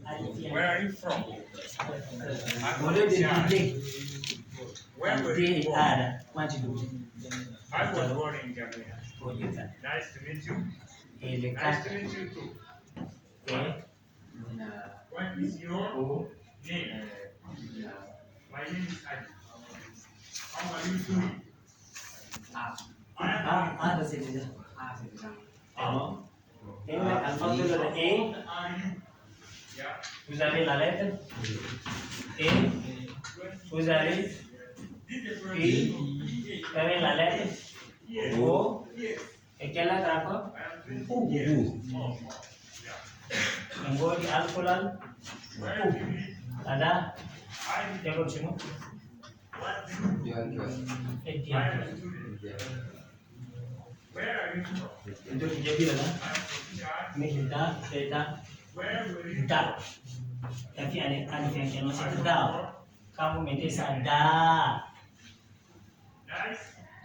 Where are you from? Boleh dia DJ. Where were you Dia born? ada macam tu. I was born in Gambia. Boleh tak? Nice to meet you. Nice Dekat. to meet you too. What is your name? My name is Adi. How are you doing? I am Ada sini dah. Ini alfabet ada A. How are you? Yeah. Vous avez la lettre E. Vous avez I. Vous avez la lettre O. Et quelle lettre encore? U. Kemudian di Al-Quran ada yang semua. Where are you from? Untuk jadi lah. Ini kita tak. Tapi ada yang masih tidak. Kamu minta sada.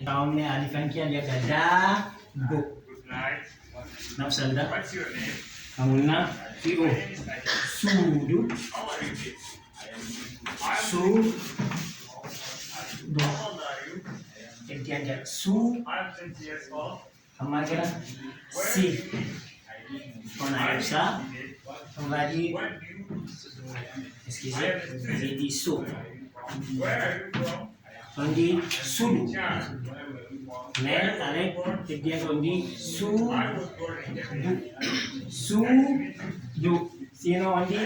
Kamu ni alif yang kian dia ada. Bu. Good night. Nafsu dah. What's your name? Kamu nak Tio. Sudu. How are you? Su. How old are you? Kemudian dia su. I'm 20 years old. Kamu kira si. Kona Aisyah. Kembali. When do you? Jadi su. Where are you from? Kondi sudu. Chad. Nen ale kemudian kondi su. I was born in Gambia. Su. Du. Sino kondi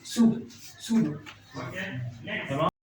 su. Sudu. Okay. Next.